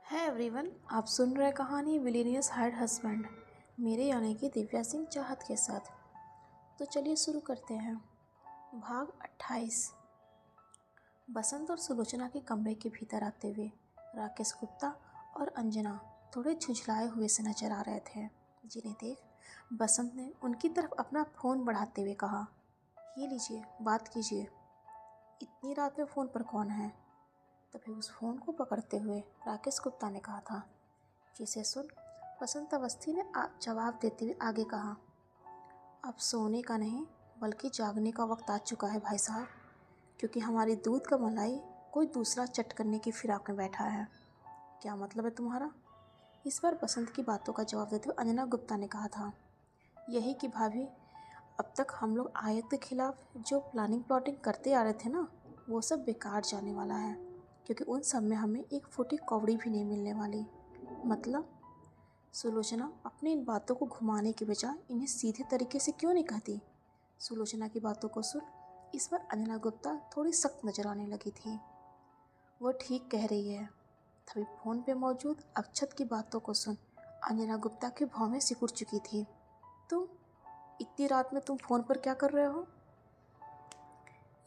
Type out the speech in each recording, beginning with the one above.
है एवरीवन, आप सुन रहे कहानी विलीनियस हाइड हस्बैंड मेरे यानी कि दिव्या सिंह चाहत के साथ। तो चलिए शुरू करते हैं। भाग 28। बसंत और सुलोचना के कमरे के भीतर आते हुए राकेश गुप्ता और अंजना थोड़े झुंझलाए हुए से नजर आ रहे थे, जिन्हें देख बसंत ने उनकी तरफ अपना फ़ोन बढ़ाते हुए कहा, ये लीजिए, बात कीजिए। इतनी रात में फ़ोन पर कौन है? तभी उस फ़ोन को पकड़ते हुए राकेश गुप्ता ने कहा था, जिसे सुन बसंत अवस्थी ने जवाब देते हुए आगे कहा, अब सोने का नहीं बल्कि जागने का वक्त आ चुका है भाई साहब, क्योंकि हमारी दूध का मलाई कोई दूसरा चट करने की फिराक में बैठा है। क्या मतलब है तुम्हारा? इस बार बसंत की बातों का जवाब देते हुए अंजना गुप्ता ने कहा था, यही कि भाभी, अब तक हम लोग आयत के खिलाफ जो प्लानिंग प्लॉटिंग करते आ रहे थे ना, वो सब बेकार जाने वाला है, क्योंकि उन सब में हमें एक फूटी कौड़ी भी नहीं मिलने वाली। मतलब? सुलोचना अपनी इन बातों को घुमाने के बजाय इन्हें सीधे तरीके से क्यों नहीं कहती? सुलोचना की बातों को सुन इस बार अंजना गुप्ता थोड़ी सख्त नजर आने लगी थी। वो ठीक कह रही है। तभी फोन पे मौजूद अक्षत की बातों को सुन अंजना गुप्ता की भौहें सिकुड़ चुकी थी। तुम इतनी रात में तुम फ़ोन पर क्या कर रहे हो?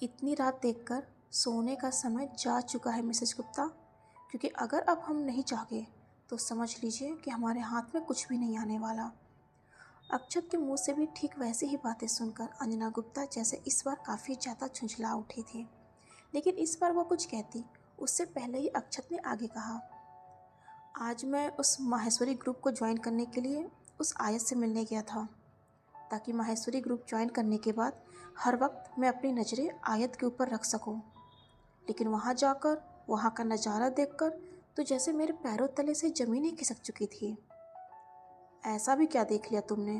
इतनी रात देखकर सोने का समय जा चुका है मिसेस गुप्ता, क्योंकि अगर अब हम नहीं जागे तो समझ लीजिए कि हमारे हाथ में कुछ भी नहीं आने वाला। अक्षत के मुंह से भी ठीक वैसे ही बातें सुनकर अंजना गुप्ता जैसे इस बार काफ़ी ज़्यादा झुंझला उठी थी, लेकिन इस बार वो कुछ कहती उससे पहले ही अक्षत ने आगे कहा, आज मैं उस माहेश्वरी ग्रुप को ज्वाइन करने के लिए उस आयत से मिलने गया था, ताकि माहेश्वरी ग्रुप ज्वाइन करने के बाद हर वक्त मैं अपनी नज़रें आयत के ऊपर रख सकूं। लेकिन वहां जाकर वहां का नज़ारा देखकर तो जैसे मेरे पैरों तले से ज़मीन ही खिसक चुकी थी। ऐसा भी क्या देख लिया तुमने?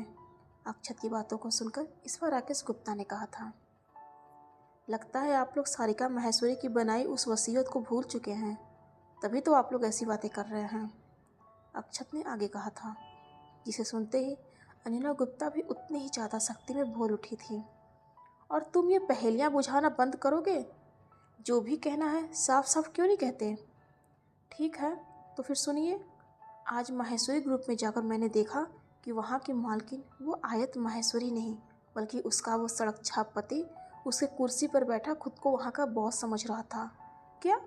अक्षत की बातों को सुनकर इस बार राकेश गुप्ता ने कहा था, लगता है आप लोग सारिका माहेश्वरी की बनाई उस वसीयत को भूल चुके हैं, तभी तो आप लोग ऐसी बातें कर रहे हैं। अक्षत ने आगे कहा था, जिसे सुनते ही अंजना गुप्ता भी उतनी ही ज़्यादा सख्ती में बोल उठी थी, और तुम ये पहेलियाँ बुझाना बंद करोगे? जो भी कहना है साफ साफ क्यों नहीं कहते? ठीक है, तो फिर सुनिए। आज माहेश्वरी ग्रुप में जाकर मैंने देखा कि वहाँ की मालकिन वो आयत माहेश्वरी नहीं, बल्कि उसका वो सड़क छाप पति उसके कुर्सी पर बैठा खुद को वहाँ का बॉस समझ रहा था। क्या?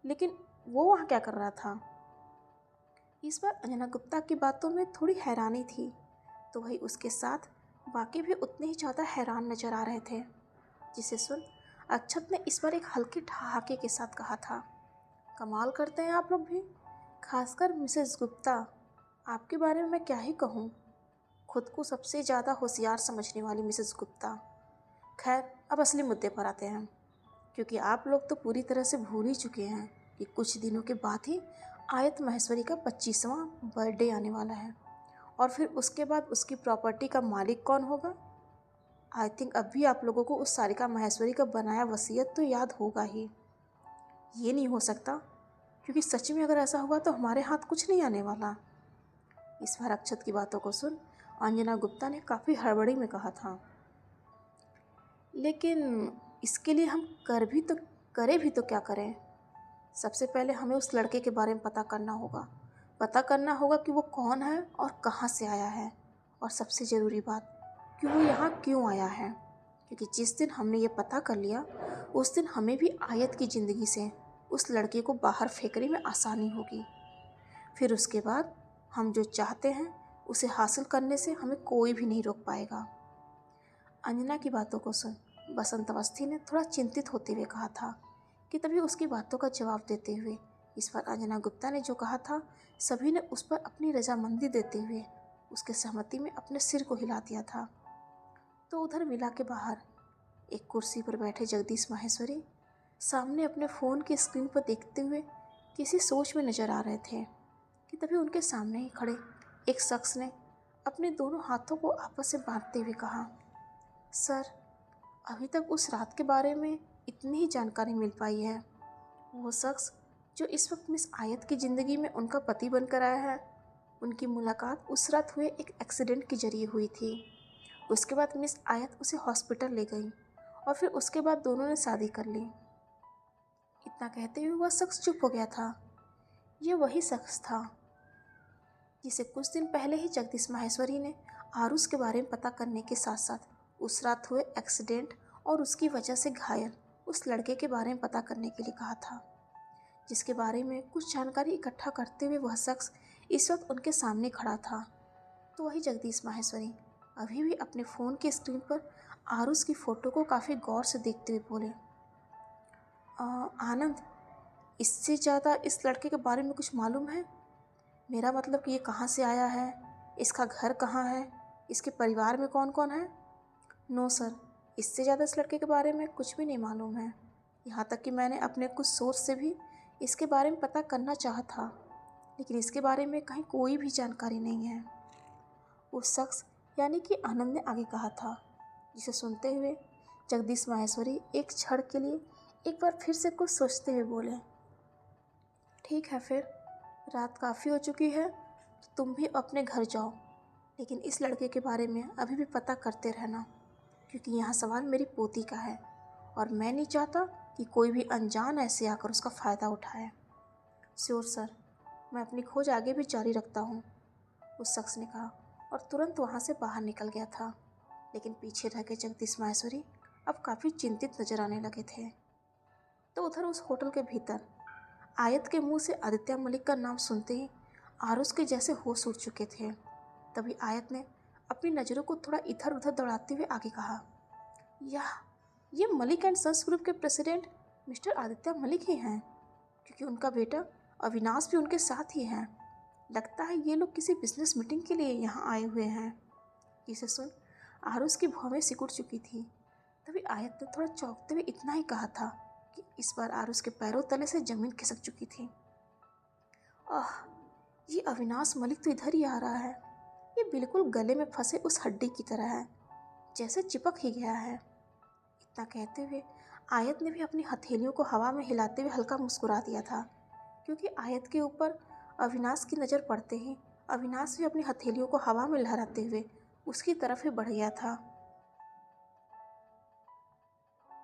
लेकिन वो वहाँ क्या कर रहा था? इस बार अंजना गुप्ता की बातों में थोड़ी हैरानी थी, तो वही उसके साथ बाकी भी उतने ही ज़्यादा हैरान नजर आ रहे थे, जिसे सुन अक्षत ने इस बार एक हल्के ठहाके के साथ कहा था, कमाल करते हैं आप लोग भी, खासकर मिसेस गुप्ता। आपके बारे में मैं क्या ही कहूँ, खुद को सबसे ज़्यादा होशियार समझने वाली मिसेस गुप्ता। खैर, अब असली मुद्दे पर आते हैं, क्योंकि आप लोग तो पूरी तरह से भूल ही चुके हैं कि कुछ दिनों के बाद ही आयत महेश्वरी का 25वां बर्थडे आने वाला है, और फिर उसके बाद उसकी प्रॉपर्टी का मालिक कौन होगा? आई थिंक अब भी आप लोगों को उस सारिका महेश्वरी का बनाया वसीयत तो याद होगा ही। ये नहीं हो सकता, क्योंकि सच में अगर ऐसा हुआ तो हमारे हाथ कुछ नहीं आने वाला। इस बार अक्षत की बातों को सुन अंजना गुप्ता ने काफ़ी हड़बड़ी में कहा था, लेकिन इसके लिए हम करें भी तो क्या करें? सबसे पहले हमें उस लड़के के बारे में पता करना होगा कि वो कौन है और कहाँ से आया है, और सबसे ज़रूरी बात कि वो यहाँ क्यों आया है, क्योंकि जिस दिन हमने ये पता कर लिया उस दिन हमें भी आयत की ज़िंदगी से उस लड़के को बाहर फेंकने में आसानी होगी। फिर उसके बाद हम जो चाहते हैं उसे हासिल करने से हमें कोई भी नहीं रोक पाएगा। अंजना की बातों को सुन बसंत अवस्थी ने थोड़ा चिंतित होते हुए कहा था, कि तभी उसकी बातों का जवाब देते हुए इस बार अंजना गुप्ता ने जो कहा था सभी ने उस पर अपनी रजामंदी देते हुए उसके सहमति में अपने सिर को हिला दिया था। तो उधर विला के बाहर एक कुर्सी पर बैठे जगदीश माहेश्वरी सामने अपने फ़ोन की स्क्रीन पर देखते हुए किसी सोच में नजर आ रहे थे, कि तभी उनके सामने ही खड़े एक शख्स ने अपने दोनों हाथों को आपस में बांधते हुए कहा, सर, अभी तक उस रात के बारे में इतनी ही जानकारी मिल पाई है। वो शख्स जो इस वक्त मिस आयत की ज़िंदगी में उनका पति बनकर आया है, उनकी मुलाकात उस रात हुए एक एक्सीडेंट के जरिए हुई थी। उसके बाद मिस आयत उसे हॉस्पिटल ले गई, और फिर उसके बाद दोनों ने शादी कर ली। इतना कहते हुए वह शख्स चुप हो गया था। ये वही शख्स था जिसे कुछ दिन पहले ही जगदीश माहेश्वरी ने आरुष के बारे में पता करने के साथ साथ उस रात हुए एक्सीडेंट और उसकी वजह से घायल उस लड़के के बारे में पता करने के लिए कहा था, जिसके बारे में कुछ जानकारी इकट्ठा करते हुए वह शख्स इस वक्त उनके सामने खड़ा था। तो वही जगदीश माहेश्वरी अभी भी अपने फ़ोन की स्क्रीन पर आरुष की फ़ोटो को काफ़ी गौर से देखते हुए बोले, आनंद, इससे ज़्यादा इस लड़के के बारे में कुछ मालूम है? मेरा मतलब कि ये कहाँ से आया है, इसका घर कहाँ है, इसके परिवार में कौन कौन है? नो सर, इससे ज़्यादा इस लड़के के बारे में कुछ भी नहीं मालूम है। यहाँ तक कि मैंने अपने कुछ सोर्स से भी इसके बारे में पता करना चाहा था, लेकिन इसके बारे में कहीं कोई भी जानकारी नहीं है। उस शख्स यानी कि आनंद ने आगे कहा था, जिसे सुनते हुए जगदीश माहेश्वरी एक क्षण के लिए एक बार फिर से कुछ सोचते हुए बोले, ठीक है फिर, रात काफ़ी हो चुकी है तो तुम भी अपने घर जाओ, लेकिन इस लड़के के बारे में अभी भी पता करते रहना, क्योंकि यहाँ सवाल मेरी पोती का है और मैं नहीं चाहता कि कोई भी अनजान ऐसे आकर उसका फ़ायदा उठाए। श्योर सर, मैं अपनी खोज आगे भी जारी रखता हूँ, उस शख्स ने कहा और तुरंत वहाँ से बाहर निकल गया था। लेकिन पीछे रह गए जगदीश माहेश्वरी अब काफ़ी चिंतित नजर आने लगे थे। तो उधर उस होटल के भीतर आयत के मुंह से आदित्य मलिक का नाम सुनते ही आरुष के जैसे होश उड़ चुके थे। तभी आयत ने अपनी नज़रों को थोड़ा इधर उधर दौड़ाते हुए आगे कहा, ये मलिक एंड सन्स ग्रुप के प्रेसिडेंट मिस्टर आदित्य मलिक ही हैं, क्योंकि उनका बेटा अविनाश भी उनके साथ ही है। लगता है ये लोग किसी बिजनेस मीटिंग के लिए यहाँ आए हुए हैं। जिसे सुन आरुष की भौवें सिकुड़ चुकी थी। तभी आयत ने थोड़ा चौंकते हुए इतना ही कहा था कि इस बार आरुष के पैरों तले से जमीन खिसक चुकी थी। आह, ये अविनाश मलिक तो इधर ही आ रहा है। ये बिल्कुल गले में फंसे उस हड्डी की तरह है, जैसे चिपक ही गया है। इतना कहते हुए आयत ने भी अपनी हथेलियों को हवा में हिलाते हुए हल्का मुस्कुरा दिया था, क्योंकि आयत के ऊपर अविनाश की नज़र पड़ते ही अविनाश भी अपनी हथेलियों को हवा में लहराते हुए उसकी तरफ ही बढ़ गया था।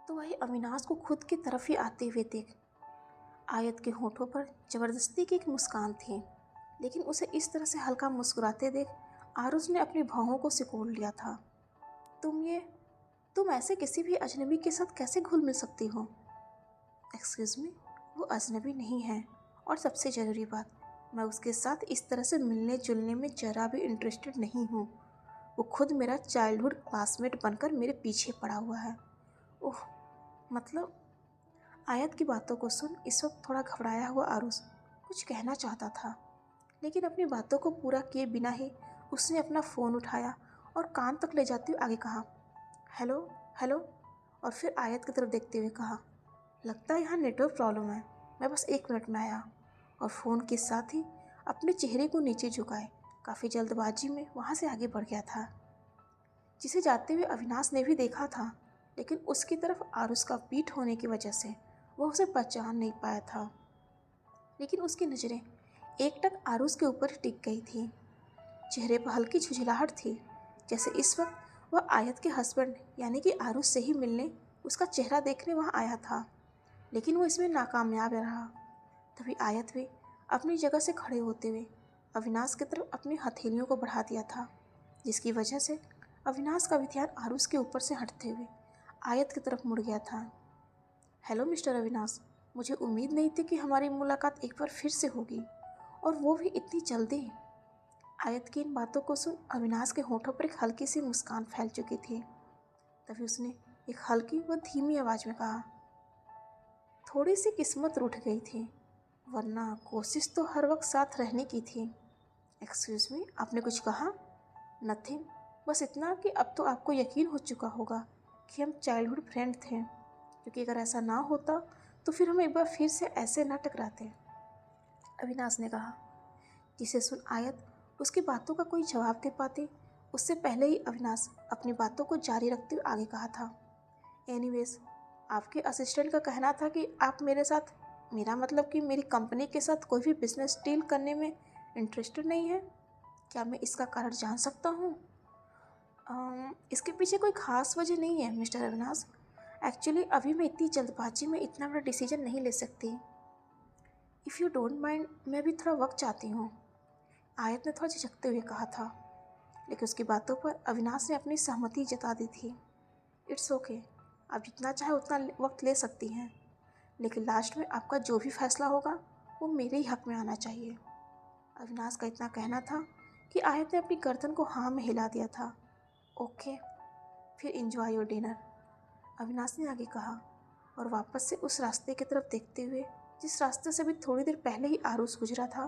तो वही अविनाश को खुद की तरफ ही आते हुए देख आयत के होठों पर जबरदस्ती की एक मुस्कान थी, लेकिन उसे इस तरह से हल्का मुस्कुराते देख आरुष ने अपनी भौहों को सिकोड़ लिया था। तुम ऐसे किसी भी अजनबी के साथ कैसे घुल मिल सकती हो? एक्सक्यूज़ मी, वो अजनबी नहीं है, और सबसे ज़रूरी बात, मैं उसके साथ इस तरह से मिलने जुलने में ज़रा भी इंटरेस्टेड नहीं हूँ। वो खुद मेरा चाइल्डहुड क्लासमेट बनकर मेरे पीछे पड़ा हुआ है। ओह, मतलब। आयत की बातों को सुन इस वक्त थोड़ा घबराया हुआ आरुष कुछ कहना चाहता था, लेकिन अपनी बातों को पूरा किए बिना ही उसने अपना फ़ोन उठाया और कान तक ले जाते हुए आगे कहा, हेलो हेलो, और फिर आयत की तरफ देखते हुए कहा, लगता है यहाँ नेटवर्क प्रॉब्लम है, मैं बस 1 मिनट में आया। और फ़ोन के साथ ही अपने चेहरे को नीचे झुकाए काफ़ी जल्दबाजी में वहाँ से आगे बढ़ गया था। जिसे जाते हुए अविनाश ने भी देखा था, लेकिन उसकी तरफ आरुष का पीठ होने की वजह से वह उसे पहचान नहीं पाया था। लेकिन उसकी नज़रें एकटक आरुष के ऊपर टिक गई थी। चेहरे पर हल्की झुझलाहट थी, जैसे इस वक्त वह आयत के हस्बैंड यानी कि आरुष से ही मिलने, उसका चेहरा देखने वहाँ आया था, लेकिन वो इसमें नाकामयाब रहा। तभी आयत भी अपनी जगह से खड़े होते हुए अविनाश की तरफ अपनी हथेलियों को बढ़ा दिया था, जिसकी वजह से अविनाश का भी ध्यान आरुष के ऊपर से हटते हुए आयत की तरफ मुड़ गया था। हेलो मिस्टर अविनाश, मुझे उम्मीद नहीं थी कि हमारी मुलाकात एक बार फिर से होगी, और वो भी इतनी जल्दी। आयत की इन बातों को सुन अविनाश के होठों पर एक हल्की सी मुस्कान फैल चुकी थी। तभी उसने एक हल्की व धीमी आवाज़ में कहा, थोड़ी सी किस्मत रूठ गई थी, वरना कोशिश तो हर वक्त साथ रहने की थी। एक्सक्यूज़ मी, आपने कुछ कहा? नथिंग, बस इतना कि अब तो आपको यकीन हो चुका होगा कि हम चाइल्डहुड फ्रेंड थे, क्योंकि अगर ऐसा ना होता तो फिर हम एक बार फिर से ऐसे ना टकराते, अविनाश ने कहा। जिसे सुन आयत उसकी बातों का कोई जवाब दे पाती उससे पहले ही अविनाश अपनी बातों को जारी रखते हुए आगे कहा था, एनीवेज, आपके असिस्टेंट का कहना था कि आप मेरे साथ, मेरा मतलब कि मेरी कंपनी के साथ कोई भी बिजनेस डील करने में इंटरेस्टेड नहीं है। क्या मैं इसका कारण जान सकता हूँ? इसके पीछे कोई ख़ास वजह नहीं है मिस्टर अविनाश। एक्चुअली अभी मैं इतनी जल्दबाजी में इतना बड़ा डिसीजन नहीं ले सकती। इफ़ यू डोंट माइंड मैं भी थोड़ा वक्त चाहती हूँ, आयत ने थोड़ा झिझकते हुए कहा था। लेकिन उसकी बातों पर अविनाश ने अपनी सहमति जता दी थी। इट्स ओके, आप जितना चाहे उतना वक्त ले सकती हैं, लेकिन लास्ट में आपका जो भी फैसला होगा वो मेरे ही हक में आना चाहिए। अविनाश का इतना कहना था कि आयत ने अपनी गर्दन को हाँ में हिला दिया था। ओके, फिर इंजॉय योर डिनर, अविनाश ने आगे कहा और वापस से उस रास्ते की तरफ देखते हुए जिस रास्ते से भी थोड़ी देर पहले ही आरुष गुजरा था,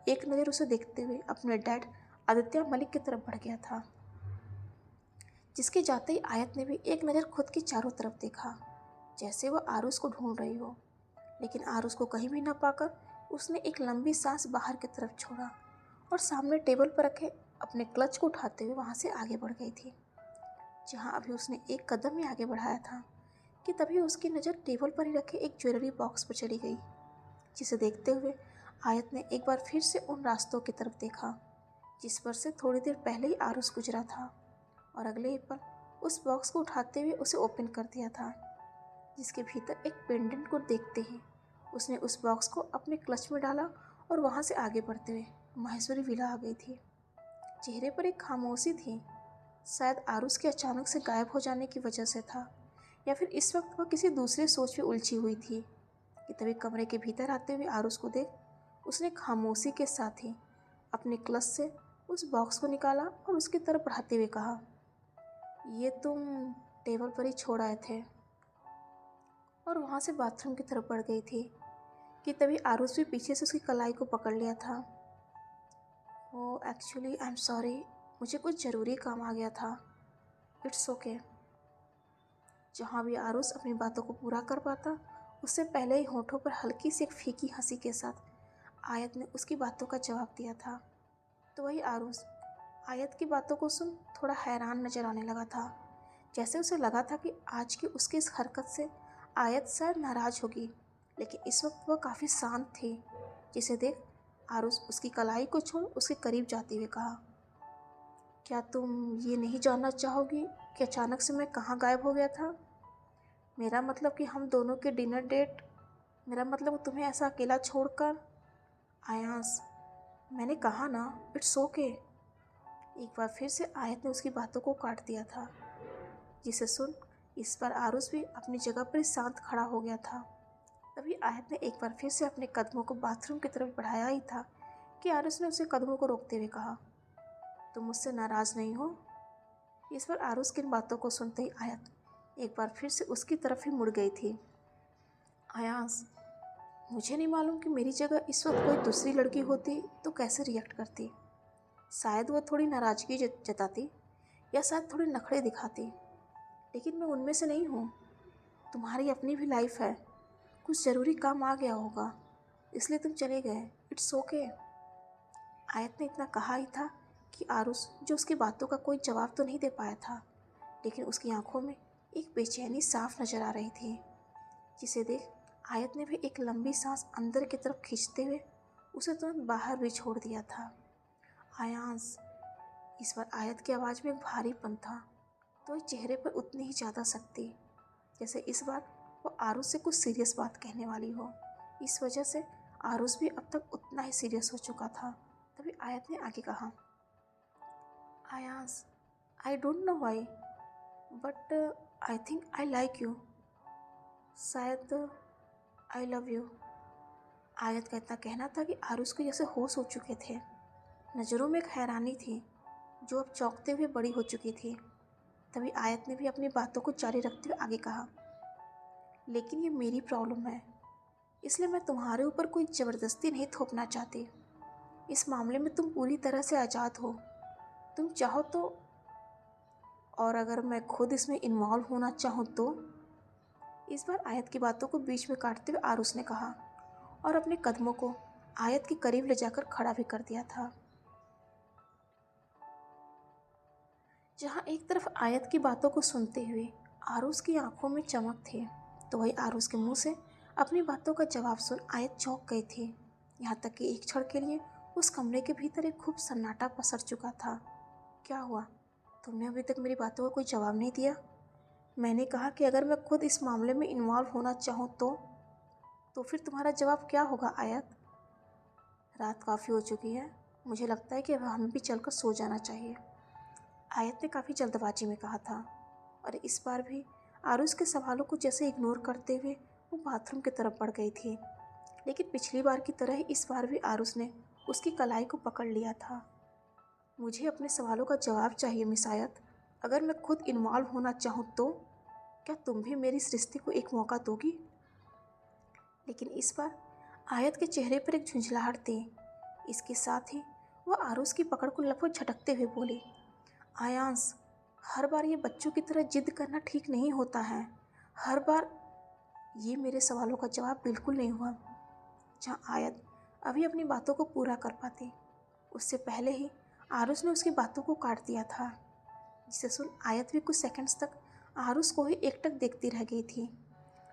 एक नज़र उसे देखते हुए अपने डैड आदित्य मलिक की तरफ बढ़ गया था, जिसके जाते ही आयत ने भी एक नज़र खुद की चारों तरफ देखा, जैसे वह आरुष को ढूंढ रही हो। लेकिन आरुष को कहीं भी न पाकर उसने एक लंबी सांस बाहर की तरफ छोड़ा और सामने टेबल पर रखे अपने क्लच को उठाते हुए वहाँ से आगे बढ़ गई थी। जहाँ अभी उसने एक कदम ही आगे बढ़ाया था कि तभी उसकी नज़र टेबल पर ही रखे एक ज्वेलरी बॉक्स पर चली गई, जिसे देखते हुए आयत ने एक बार फिर से उन रास्तों की तरफ देखा जिस पर से थोड़ी देर पहले ही आरुष गुजरा था, और अगले ही पल उस बॉक्स को उठाते हुए उसे ओपन कर दिया था, जिसके भीतर एक पेंडेंट को देखते ही उसने उस बॉक्स को अपने क्लच में डाला और वहाँ से आगे बढ़ते हुए माहेश्वरी विला आ गई थी। चेहरे पर एक खामोशी थी, शायद आरुष के अचानक से गायब हो जाने की वजह से था, या फिर इस वक्त वह किसी दूसरे सोच में उलझी हुई थी कि तभी कमरे के भीतर आते हुए आरुष को देख उसने खामोशी के साथ ही अपने क्लच से उस बॉक्स को निकाला और उसकी तरफ बढ़ाते हुए कहा, ये तुम टेबल पर ही छोड़ आए थे, और वहाँ से बाथरूम की तरफ बढ़ गई थी कि तभी आरुष भी पीछे से उसकी कलाई को पकड़ लिया था। ओ एक्चुअली आई एम सॉरी, मुझे कुछ ज़रूरी काम आ गया था। It's okay. जहाँ भी आरुष अपनी बातों को पूरा कर पाता उससे पहले ही होठों पर हल्की सी एक फीकी हंसी के साथ आयत ने उसकी बातों का जवाब दिया था। तो वही आरुष आयत की बातों को सुन थोड़ा हैरान नजर आने लगा था, जैसे उसे लगा था कि आज की उसकी इस हरकत से आयत शायद नाराज़ होगी, लेकिन इस वक्त वह काफ़ी शांत थी, जिसे देख आरुष उसकी कलाई को छोड़ उसके करीब जाते हुए कहा, क्या तुम ये नहीं जानना चाहोगी कि अचानक से मैं कहाँ गायब हो गया था? मेरा मतलब कि हम दोनों के डिनर डेट, मेरा मतलब तुम्हें ऐसा अकेला छोड़कर। आयांश, मैंने कहा ना, इट्स ओके। एक बार फिर से आयत ने उसकी बातों को काट दिया था, जिसे सुन इस पर आरुष भी अपनी जगह पर शांत खड़ा हो गया था। तभी आयत ने एक बार फिर से अपने कदमों को बाथरूम की तरफ बढ़ाया ही था कि आरुष ने उसे कदमों को रोकते हुए कहा, तुम मुझसे नाराज़ नहीं हो? इस पर आरुष की इन बातों को सुनते ही आयत एक बार फिर से उसकी तरफ ही मुड़ गई थी। आयांश, मुझे नहीं मालूम कि मेरी जगह इस वक्त कोई दूसरी लड़की होती तो कैसे रिएक्ट करती। शायद वो थोड़ी नाराज़गी जताती या शायद थोड़े नखरे दिखाती, लेकिन मैं उनमें से नहीं हूँ। तुम्हारी अपनी भी लाइफ है, कुछ ज़रूरी काम आ गया होगा इसलिए तुम चले गए। It's okay. आयत ने इतना कहा ही था कि आरुष, जो उसकी बातों का कोई जवाब तो नहीं दे पाया था, लेकिन उसकी आंखों में एक बेचैनी साफ नज़र आ रही थी, जिसे देख आयत ने भी एक लंबी सांस अंदर की तरफ खींचते हुए उसे तुरंत बाहर भी छोड़ दिया था। आयांश, इस बार आयत की आवाज़ में एक भारीपन था, तो वह चेहरे पर उतनी ही ज़्यादा सख्ती, जैसे इस बार वो आरुष से कुछ सीरियस बात कहने वाली हो। इस वजह से आरुष भी अब तक उतना ही सीरियस हो चुका था। तभी आयत ने आगे कहा, Aayansh, I don't know why but I think I like you, शायद आई लव यू। आयत का इतना कहना था कि आरुष को जैसे होश हो चुके थे, नज़रों में एक हैरानी थी जो अब चौंकते हुए बड़ी हो चुकी थी। तभी आयत ने भी अपनी बातों को जारी रखते हुए आगे कहा, लेकिन ये मेरी प्रॉब्लम है, इसलिए मैं तुम्हारे ऊपर कोई ज़बरदस्ती नहीं थोपना चाहती। इस मामले में तुम पूरी तरह से आज़ाद हो, तुम चाहो तो, और अगर मैं खुद इसमें इन्वॉल्व होना चाहूँ तो। इस बार आयत की बातों को बीच में काटते हुए आरुष ने कहा और अपने कदमों को आयत के करीब ले जाकर खड़ा भी कर दिया था। जहाँ एक तरफ आयत की बातों को सुनते हुए आरुष की आंखों में चमक थी, तो वही आरुष के मुंह से अपनी बातों का जवाब सुन आयत चौंक गई थी। यहाँ तक कि एक क्षण के लिए उस कमरे के भीतर एक खूब सन्नाटा पसर चुका था। क्या हुआ? तुमने अभी तक मेरी बातों का कोई जवाब नहीं दिया? मैंने कहा कि अगर मैं खुद इस मामले में इन्वॉल्व होना चाहूँ तो तो फिर तुम्हारा जवाब क्या होगा आयत? रात काफ़ी हो चुकी है, मुझे लगता है कि अब हमें भी चलकर सो जाना चाहिए, आयत ने काफ़ी जल्दबाजी में कहा था। और इस बार भी आरुष के सवालों को जैसे इग्नोर करते हुए वो बाथरूम की तरफ बढ़ गई थी। लेकिन पिछली बार की तरह ही इस बार भी आरुष ने उसकी कलाई को पकड़ लिया था। मुझे अपने सवालों का जवाब चाहिए मिस आयत। अगर मैं खुद इन्वॉल्व होना चाहूँ तो क्या तुम भी मेरी इस रिश्ते को एक मौका दोगी? लेकिन इस बार आयत के चेहरे पर एक झुंझलाहट थी। इसके साथ ही वह आरुष की पकड़ को लगभग झटकते हुए बोली, आयांश, हर बार ये बच्चों की तरह जिद करना ठीक नहीं होता है। हर बार ये मेरे सवालों का जवाब बिल्कुल नहीं हुआ। जहाँ आयत अभी अपनी बातों को पूरा कर पाती, उससे पहले ही आरुष ने उसकी बातों को काट दिया था, जिसे सुन आयत भी कुछ सेकंड्स तक आरुष को ही एकटक देखती रह गई थी।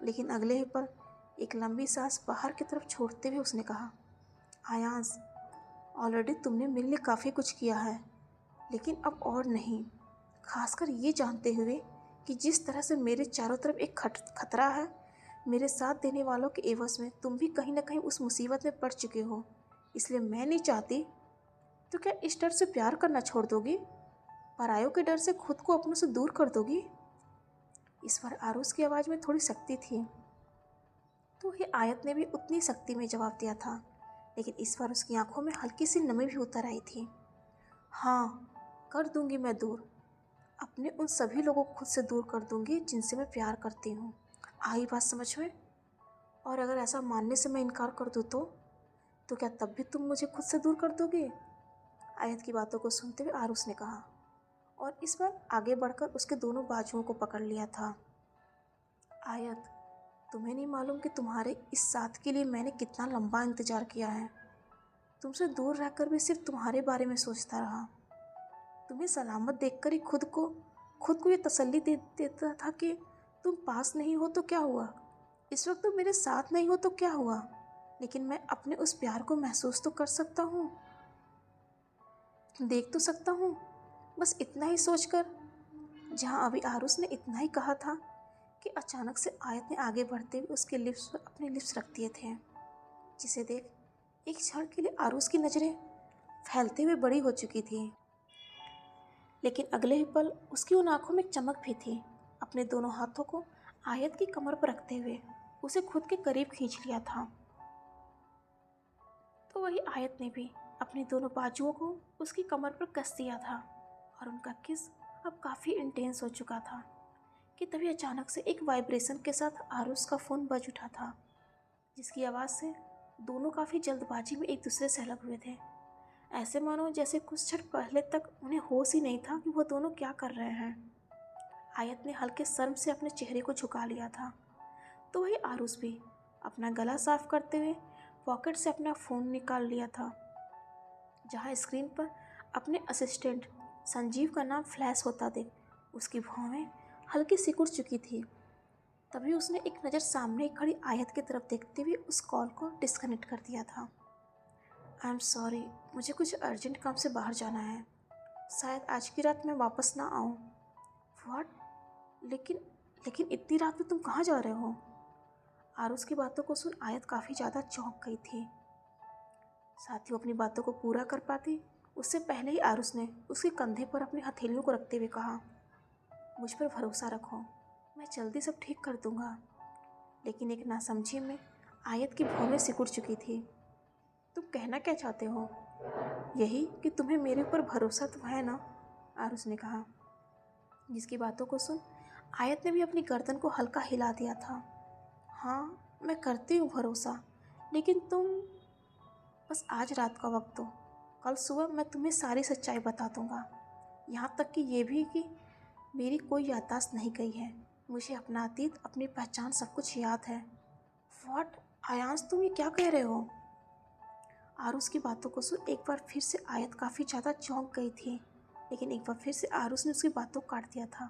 लेकिन अगले ही पल एक लंबी सांस बाहर की तरफ छोड़ते हुए उसने कहा, आयांश, ऑलरेडी तुमने मेरे लिए काफ़ी कुछ किया है, लेकिन अब और नहीं। खासकर ये जानते हुए कि जिस तरह से मेरे चारों तरफ एक खतरा है, मेरे साथ देने वालों के एवज में तुम भी कहीं ना कहीं उस मुसीबत में पड़ चुके हो। इसलिए मैं नहीं चाहती। तो क्या इस डर से प्यार करना छोड़ दोगी? परायों के डर से खुद को अपनों से दूर कर दोगी? इस बार आरुष की आवाज़ में थोड़ी सख्ती थी, तो ये आयत ने भी उतनी सख्ती में जवाब दिया था। लेकिन इस बार उसकी आंखों में हल्की सी नमी भी उतर आई थी। हाँ, कर दूंगी मैं दूर। अपने उन सभी लोगों को खुद से दूर कर दूंगी जिनसे मैं प्यार करती हूँ। आई बात समझ में? और अगर ऐसा मानने से मैं इनकार कर दूँ तो क्या तब भी तुम मुझे खुद से दूर कर दोगे? आयत की बातों को सुनते हुए आरुष ने कहा, और इस बार आगे बढ़कर उसके दोनों बाजुओं को पकड़ लिया था। आयत, तुम्हें नहीं मालूम कि तुम्हारे इस साथ के लिए मैंने कितना लंबा इंतज़ार किया है। तुमसे दूर रहकर भी सिर्फ तुम्हारे बारे में सोचता रहा। तुम्हें सलामत देखकर ही खुद को ये तसल्ली देता था कि तुम पास नहीं हो तो क्या हुआ, इस वक्त तुम मेरे साथ नहीं हो तो क्या हुआ, लेकिन मैं अपने उस प्यार को महसूस तो कर सकता हूँ, देख तो सकता हूँ। बस इतना ही सोचकर, जहाँ अभी आरुष ने इतना ही कहा था कि अचानक से आयत ने आगे बढ़ते हुए उसके लिप्स पर अपने लिप्स रख दिए थे, जिसे देख एक क्षण के लिए आरुष की नज़रें फैलते हुए बड़ी हो चुकी थी। लेकिन अगले ही पल उसकी उन आंखों में एक चमक भी थी। अपने दोनों हाथों को आयत की कमर पर रखते हुए उसे खुद के करीब खींच लिया था। तो वही आयत ने भी अपने दोनों बाजुओं को उसकी कमर पर कस दिया था, और उनका किस अब काफ़ी इंटेंस हो चुका था कि तभी अचानक से एक वाइब्रेशन के साथ आरुष का फ़ोन बज उठा था, जिसकी आवाज़ से दोनों काफ़ी जल्दबाजी में एक दूसरे से अलग हुए थे। ऐसे मानो जैसे कुछ क्षण पहले तक उन्हें होश ही नहीं था कि वो दोनों क्या कर रहे हैं। आयत ने हल्के शर्म से अपने चेहरे को झुका लिया था, तो वही आरुष भी अपना गला साफ करते हुए पॉकेट से अपना फ़ोन निकाल लिया था, जहाँ स्क्रीन पर अपने असिस्टेंट संजीव का नाम फ्लैश होता देख उसकी भौहें हल्की सिकुड़ चुकी थी। तभी उसने एक नज़र सामने खड़ी आयत की तरफ देखते हुए उस कॉल को डिस्कनेक्ट कर दिया था। आई एम सॉरी, मुझे कुछ अर्जेंट काम से बाहर जाना है, शायद आज की रात मैं वापस ना आऊँ। व्हाट? लेकिन इतनी रात में तुम कहाँ जा रहे हो? आरुष की बातों को सुन आयत काफ़ी ज़्यादा चौंक गई थी। साथ ही वो अपनी बातों को पूरा कर पाती उससे पहले ही आरुष ने उसके कंधे पर अपनी हथेलियों को रखते हुए कहा, मुझ पर भरोसा रखो, मैं जल्दी सब ठीक कर दूंगा। लेकिन एक नासमझी में आयत की भौहें सिकुड़ चुकी थी। तुम कहना क्या चाहते हो? यही कि तुम्हें मेरे ऊपर भरोसा तो है ना? आरुष ने कहा, जिसकी बातों को सुन आयत ने भी अपनी गर्दन को हल्का हिला दिया था। हाँ, मैं करती हूँ भरोसा, लेकिन तुम बस आज रात का वक्त दो, कल सुबह मैं तुम्हें सारी सच्चाई बता दूंगा। यहाँ तक कि ये भी कि मेरी कोई याददाश्त नहीं गई है, मुझे अपना अतीत, अपनी पहचान सब कुछ याद है। व्हाट? आयांश, तुम ये क्या कह रहे हो? आरुष की बातों को सुन एक बार फिर से आयत काफ़ी ज़्यादा चौंक गई थी, लेकिन एक बार फिर से आरुष ने उसकी बातों को काट दिया था।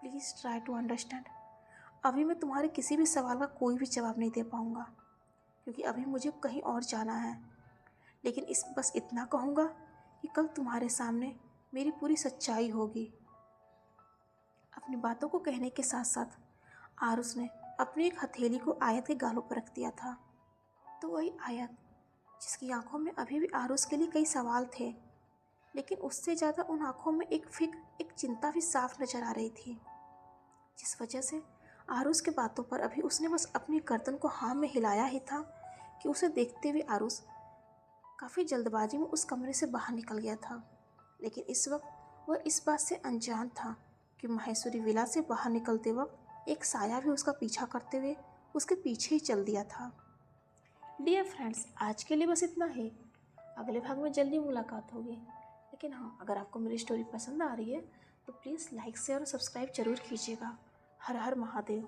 Please try to understand. अभी मैं तुम्हारे किसी भी सवाल का कोई भी जवाब नहीं दे पाऊँगा, क्योंकि अभी मुझे कहीं और जाना है। लेकिन बस इतना कहूँगा कि कल तुम्हारे सामने मेरी पूरी सच्चाई होगी। अपनी बातों को कहने के साथ साथ आरुष ने अपनी एक हथेली को आयत के गालों पर रख दिया था। तो वही आयत जिसकी आंखों में अभी भी आरुष के लिए कई सवाल थे, लेकिन उससे ज़्यादा उन आंखों में एक फिक्र, एक चिंता भी साफ नजर आ रही थी, जिस वजह से आरुष के बातों पर अभी उसने बस अपनी गर्दन को हाँ में हिलाया ही था कि उसे देखते हुए आरुष काफ़ी जल्दबाजी में उस कमरे से बाहर निकल गया था। लेकिन इस वक्त वह इस बात से अनजान था कि माहेश्वरी विला से बाहर निकलते वक्त एक साया भी उसका पीछा करते हुए उसके पीछे ही चल दिया था। डियर फ्रेंड्स, आज के लिए बस इतना ही। अगले भाग में जल्दी मुलाकात होगी। लेकिन हाँ, अगर आपको मेरी स्टोरी पसंद आ रही है तो प्लीज़ लाइक शेयर और सब्सक्राइब जरूर कीजिएगा। हर हर महादेव।